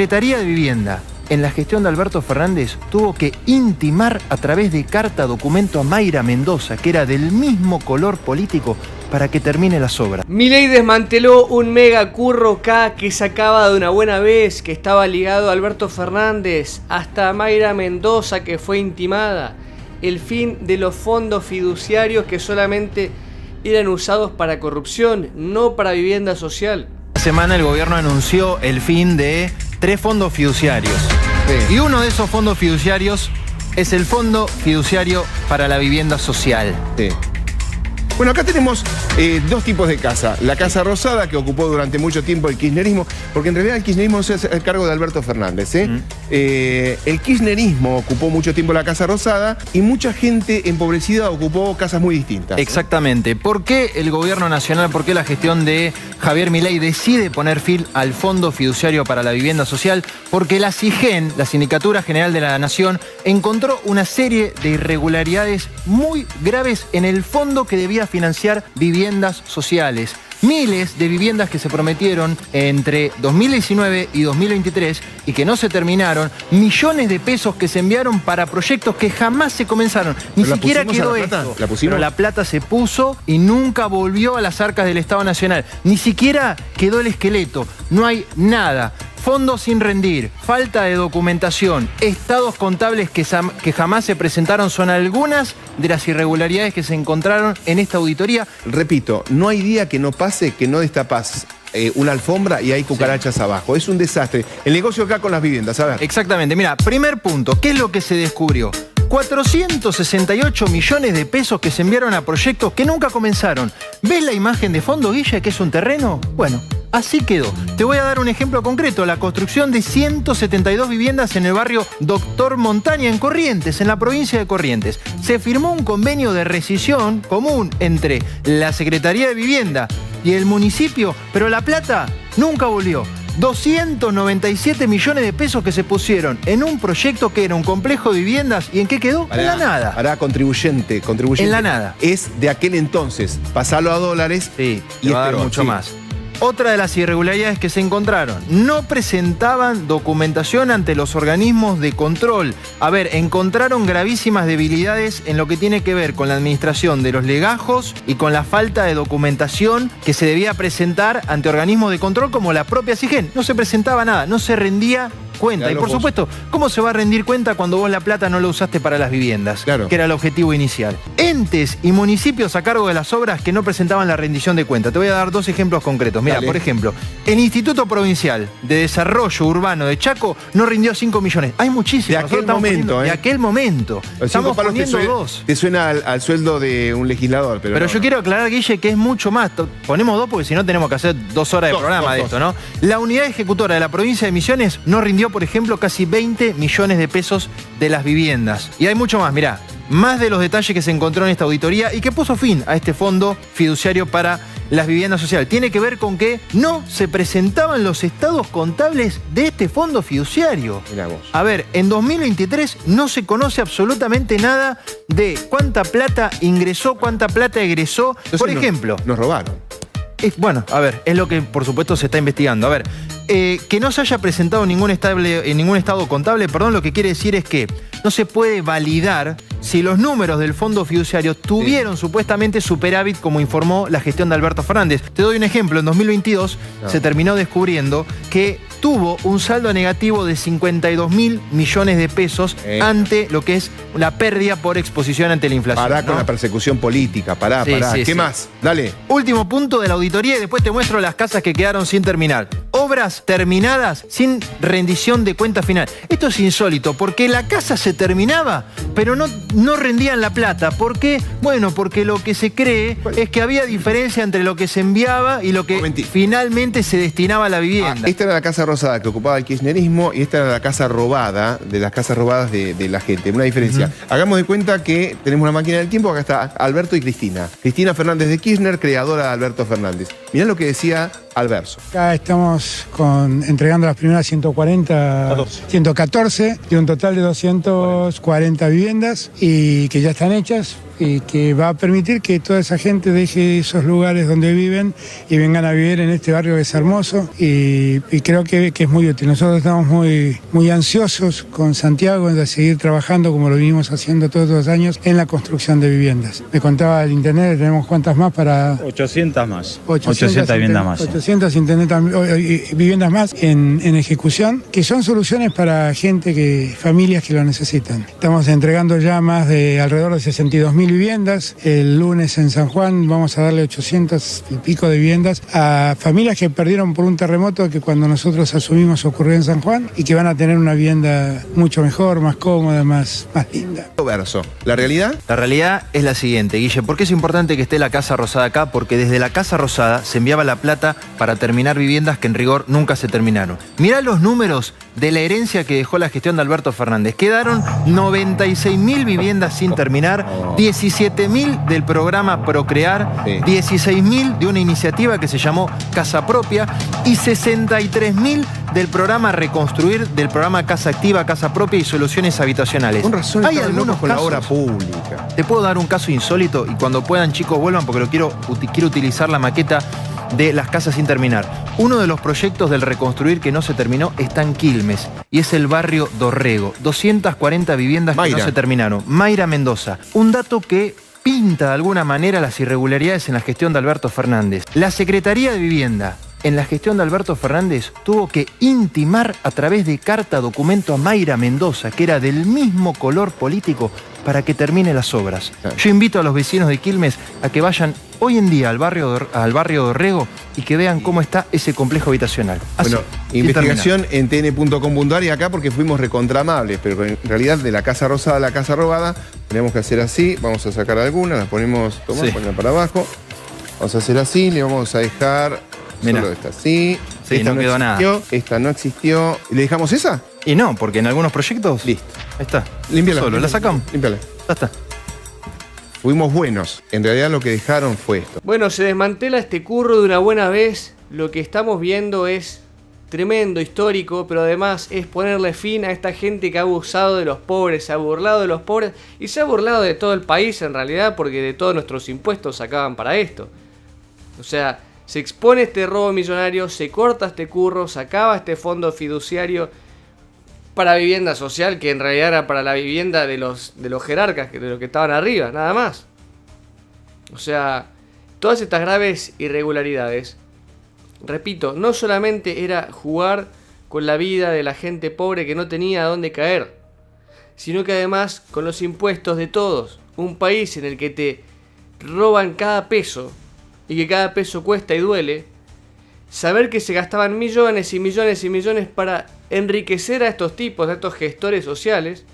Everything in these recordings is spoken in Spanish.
Secretaría de Vivienda, en la gestión de Alberto Fernández, tuvo que intimar a través de carta documento a Mayra Mendoza, que era del mismo color político, para que termine las obras. Milei desmanteló un mega curro K que sacaba de una buena vez, que estaba ligado a Alberto Fernández, hasta Mayra Mendoza, que fue intimada. El fin de los fondos fiduciarios que solamente eran usados para corrupción, no para vivienda social. Esta semana el gobierno anunció el fin de 3 fondos fiduciarios. Sí. Y uno de esos fondos fiduciarios es el Fondo Fiduciario para la Vivienda Social. Sí. Bueno, acá tenemos 2 tipos de casa. La Casa Rosada, que ocupó durante mucho tiempo el kirchnerismo, porque en realidad el kirchnerismo se hace cargo de Alberto Fernández. El kirchnerismo ocupó mucho tiempo la Casa Rosada y mucha gente empobrecida ocupó casas muy distintas. Exactamente. ¿Por qué el gobierno nacional, por qué la gestión de Javier Milei decide poner fin al Fondo Fiduciario para la Vivienda Social? Porque la SIGEN, la Sindicatura General de la Nación, encontró una serie de irregularidades muy graves en el fondo que debía financiar viviendas sociales. Miles de viviendas que se prometieron entre 2019 y 2023 y que no se terminaron, millones de pesos que se enviaron para proyectos que jamás se comenzaron. Ni siquiera quedó esto. Pero la plata se puso y nunca volvió a las arcas del Estado Nacional. Ni siquiera quedó el esqueleto. No hay nada. Fondos sin rendir, falta de documentación, estados contables que jamás se presentaron son algunas de las irregularidades que se encontraron en esta auditoría. Repito, no hay día que no pase que no destapas una alfombra y hay cucarachas abajo. Es un desastre. El negocio acá con las viviendas, a ver. Exactamente. Mira, primer punto, ¿qué es lo que se descubrió? 468 millones de pesos que se enviaron a proyectos que nunca comenzaron. ¿Ves la imagen de fondo, Guille, que es un terreno? Bueno, así quedó. Te voy a dar un ejemplo concreto. La construcción de 172 viviendas en el barrio Doctor Montaña, en Corrientes, en la provincia de Corrientes. Se firmó un convenio de rescisión común entre la Secretaría de Vivienda y el municipio, pero la plata nunca volvió. 297 millones de pesos que se pusieron en un proyecto que era un complejo de viviendas. ¿Y en qué quedó? En la nada. Para contribuyente. En la nada. Es de aquel entonces. Pasarlo a dólares. Sí, y va a dar mucho más. Otra de las irregularidades que se encontraron, no presentaban documentación ante los organismos de control. A ver, encontraron gravísimas debilidades en lo que tiene que ver con la administración de los legajos y con la falta de documentación que se debía presentar ante organismos de control como la propia SIGEN. No se presentaba nada, no se rendía cuenta. Y por supuesto, ¿cómo se va a rendir cuenta cuando vos la plata no la usaste para las viviendas? Claro. Que era el objetivo inicial. Entes y municipios a cargo de las obras que no presentaban la rendición de cuenta. Te voy a dar 2 ejemplos concretos. Mira, por ejemplo, el Instituto Provincial de Desarrollo Urbano de Chaco no rindió 5 millones. Hay muchísimos. De aquel momento, de aquel momento. Estamos poniendo 2. Te suena al sueldo de un legislador. Pero no, yo quiero aclarar, Guille, que es mucho más. Ponemos 2 porque si no tenemos que hacer 2 horas de programa de esto, ¿no? La unidad ejecutora de la provincia de Misiones no rindió, por ejemplo, casi 20 millones de pesos de las viviendas. Y hay mucho más, mirá, más de los detalles que se encontró en esta auditoría y que puso fin a este fondo fiduciario para las viviendas sociales. Tiene que ver con que no se presentaban los estados contables de este fondo fiduciario. Mirá vos. A ver, en 2023 no se conoce absolutamente nada de cuánta plata ingresó, cuánta plata egresó. Entonces por ejemplo, nos robaron. Bueno, a ver, es lo que por supuesto se está investigando. A ver, que no se haya presentado ningún estado contable, perdón, lo que quiere decir es que no se puede validar si los números del fondo fiduciario tuvieron supuestamente superávit, como informó la gestión de Alberto Fernández. Te doy un ejemplo. En 2022 se terminó descubriendo que tuvo un saldo negativo de 52.000 millones de pesos ante lo que es la pérdida por exposición ante la inflación. Pará con la persecución política, pará. ¿Qué más? Dale. Último punto de la auditoría y después te muestro las casas que quedaron sin terminar. Obras terminadas sin rendición de cuenta final. Esto es insólito porque la casa se terminaba, pero no rendían la plata. ¿Por qué? Bueno, porque lo que se cree es que había diferencia entre lo que se enviaba y lo que finalmente se destinaba a la vivienda. Esta era la Casa Rosada que ocupaba el kirchnerismo y esta era la casa robada, de las casas robadas de la gente. Una diferencia. Hagamos de cuenta que tenemos una máquina del tiempo. Acá está Alberto y Cristina. Cristina Fernández de Kirchner, creadora de Alberto Fernández. Mirá lo que decía al verso. Acá estamos entregando las primeras 114 de un total de 240 viviendas y que ya están hechas y que va a permitir que toda esa gente deje esos lugares donde viven y vengan a vivir en este barrio que es hermoso y creo que es muy útil. Nosotros estamos muy ansiosos con Santiago de seguir trabajando como lo venimos haciendo todos los años en la construcción de viviendas. Me contaba el internet, tenemos cuántas más para... 800 más. 800 viviendas más. 800 viviendas más en ejecución, que son soluciones para familias que lo necesitan. Estamos entregando ya más de alrededor de 62.000 viviendas. El lunes en San Juan vamos a darle 800 y pico de viviendas a familias que perdieron por un terremoto que cuando nosotros asumimos ocurrió en San Juan y que van a tener una vivienda mucho mejor, más cómoda, más linda. Verso. ¿La realidad? La realidad es la siguiente, Guille. ¿Por qué es importante que esté la Casa Rosada acá? Porque desde la Casa Rosada se enviaba la plata para terminar viviendas que en rigor nunca se terminaron. Mirá los números de la herencia que dejó la gestión de Alberto Fernández. Quedaron 96.000 viviendas sin terminar, 17.000 del programa Procrear, 16.000 de una iniciativa que se llamó Casa Propia y 63.000 del programa Reconstruir, del programa Casa Activa, Casa Propia y Soluciones Habitacionales. Con razón, hay estaban algunos locos con la casos, obra pública. Te puedo dar un caso insólito y cuando puedan, chicos, vuelvan porque quiero utilizar la maqueta de las casas sin terminar. Uno de los proyectos del Reconstruir que no se terminó está en Quilmes y es el barrio Dorrego. 240 viviendas que no se terminaron. Mayra Mendoza. Un dato que pinta de alguna manera las irregularidades en la gestión de Alberto Fernández. La Secretaría de Vivienda en la gestión de Alberto Fernández tuvo que intimar a través de carta documento a Mayra Mendoza, que era del mismo color político, para que termine las obras. Yo invito a los vecinos de Quilmes a que vayan hoy en día al barrio Dorrego y que vean cómo está ese complejo habitacional. Así, bueno, investigación en tn.com.ar y acá porque fuimos recontramables, pero en realidad de la Casa Rosada a la Casa Robada tenemos que hacer así, vamos a sacar algunas, las ponemos, ponemos para abajo, vamos a hacer así, le vamos a dejar... Mirá. Solo esta así. Sí, esta no quedó existió, nada. Esta no existió. ¿Le dejamos esa? Y no, porque en algunos proyectos... Listo. Ahí está. Límpiala. Solo, la sacamos. Límpiala. Ya está. Fuimos buenos. En realidad lo que dejaron fue esto. Bueno, se desmantela este curro de una buena vez. Lo que estamos viendo es tremendo, histórico, pero además es ponerle fin a esta gente que ha abusado de los pobres, se ha burlado de los pobres y se ha burlado de todo el país en realidad, porque de todos nuestros impuestos sacaban para esto. O sea... Se expone este robo millonario, se corta este curro, se acaba este fondo fiduciario para vivienda social, que en realidad era para la vivienda de los jerarcas, de los que estaban arriba, nada más. O sea, todas estas graves irregularidades, repito, no solamente era jugar con la vida de la gente pobre que no tenía a dónde caer, sino que además con los impuestos de todos. Un país en el que te roban cada peso y que cada peso cuesta y duele, saber que se gastaban millones y millones y millones para enriquecer a estos tipos, a estos gestores sociales,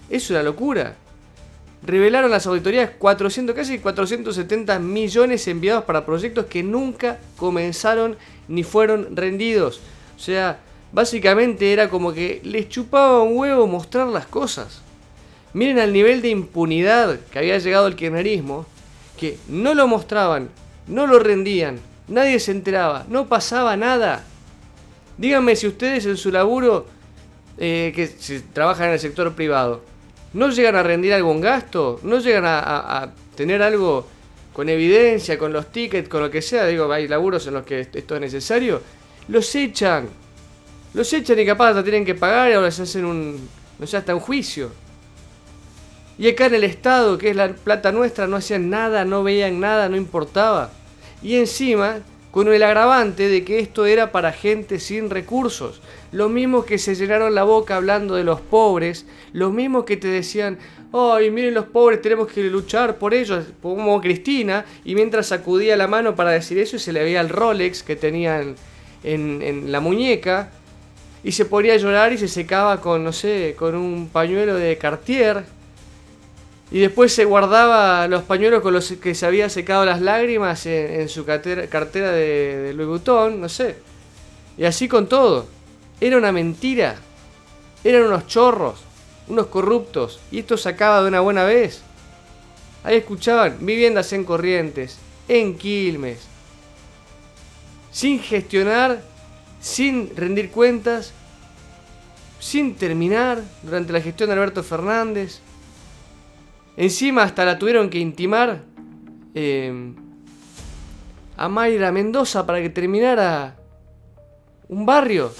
es una locura. Revelaron las auditorías casi 470 millones enviados para proyectos que nunca comenzaron ni fueron rendidos. O sea, básicamente era como que les chupaba un huevo mostrar las cosas. Miren al nivel de impunidad que había llegado el kirchnerismo, que no lo mostraban, no lo rendían, nadie se enteraba, no pasaba nada. Díganme si ustedes en su laburo, que si trabajan en el sector privado, ¿no llegan a rendir algún gasto? ¿No llegan a tener algo con evidencia, con los tickets, con lo que sea? Digo, hay laburos en los que esto es necesario. Los echan y capaz la tienen que pagar y ahora se hacen hasta un juicio. Y acá en el Estado, que es la plata nuestra, no hacían nada, no veían nada, no importaba. Y encima, con el agravante de que esto era para gente sin recursos. Los mismos que se llenaron la boca hablando de los pobres, los mismos que te decían, ay, miren los pobres, tenemos que luchar por ellos, como Cristina, y mientras sacudía la mano para decir eso y se le veía el Rolex que tenía en la muñeca, y se ponía a llorar y se secaba con, no sé, con un pañuelo de Cartier. Y después se guardaba los pañuelos con los que se había secado las lágrimas en su cartera de Louis Vuitton, no sé. Y así con todo. Era una mentira. Eran unos chorros, unos corruptos. Y esto se acaba de una buena vez. Ahí escuchaban, viviendas en Corrientes, en Quilmes. sin gestionar, sin rendir cuentas, sin terminar durante la gestión de Alberto Fernández. Encima hasta la tuvieron que intimar a Mayra Mendoza para que terminara un barrio.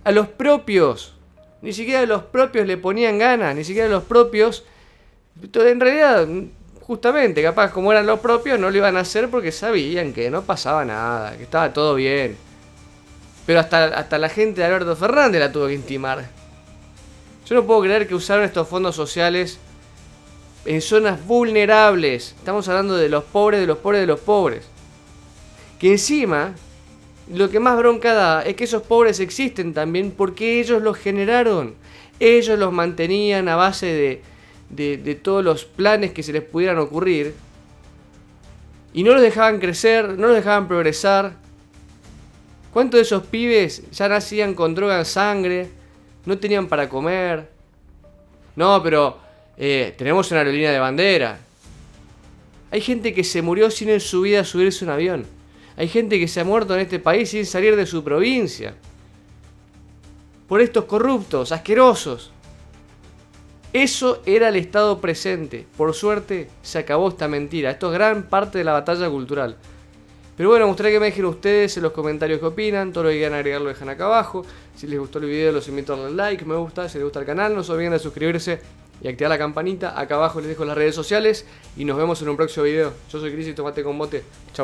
A los propios, ni siquiera a los propios le ponían ganas, ni siquiera a los propios. En realidad, justamente, capaz como eran los propios, no lo iban a hacer porque sabían que no pasaba nada, que estaba todo bien. Pero hasta la gente de Alberto Fernández la tuvo que intimar. Yo no puedo creer que usaron estos fondos sociales en zonas vulnerables. Estamos hablando de los pobres, de los pobres, de los pobres. Que encima, lo que más bronca da es que esos pobres existen también porque ellos los generaron. Ellos los mantenían a base de todos los planes que se les pudieran ocurrir. Y no los dejaban crecer, no los dejaban progresar. ¿Cuántos de esos pibes ya nacían con droga en sangre? No tenían para comer. No, pero tenemos una aerolínea de bandera. Hay gente que se murió sin en su vida subirse a un avión. Hay gente que se ha muerto en este país sin salir de su provincia. Por estos corruptos, asquerosos. Eso era el Estado presente. Por suerte se acabó esta mentira. Esto es gran parte de la batalla cultural. Pero bueno, me gustaría que me dejen ustedes en los comentarios qué opinan. Todo lo que quieran agregar lo dejan acá abajo. Si les gustó el video los invito a darle like, me gusta. Si les gusta el canal no se olviden de suscribirse y activar la campanita. Acá abajo les dejo las redes sociales. Y nos vemos en un próximo video. Yo soy Cris y tomate con bote. Chau.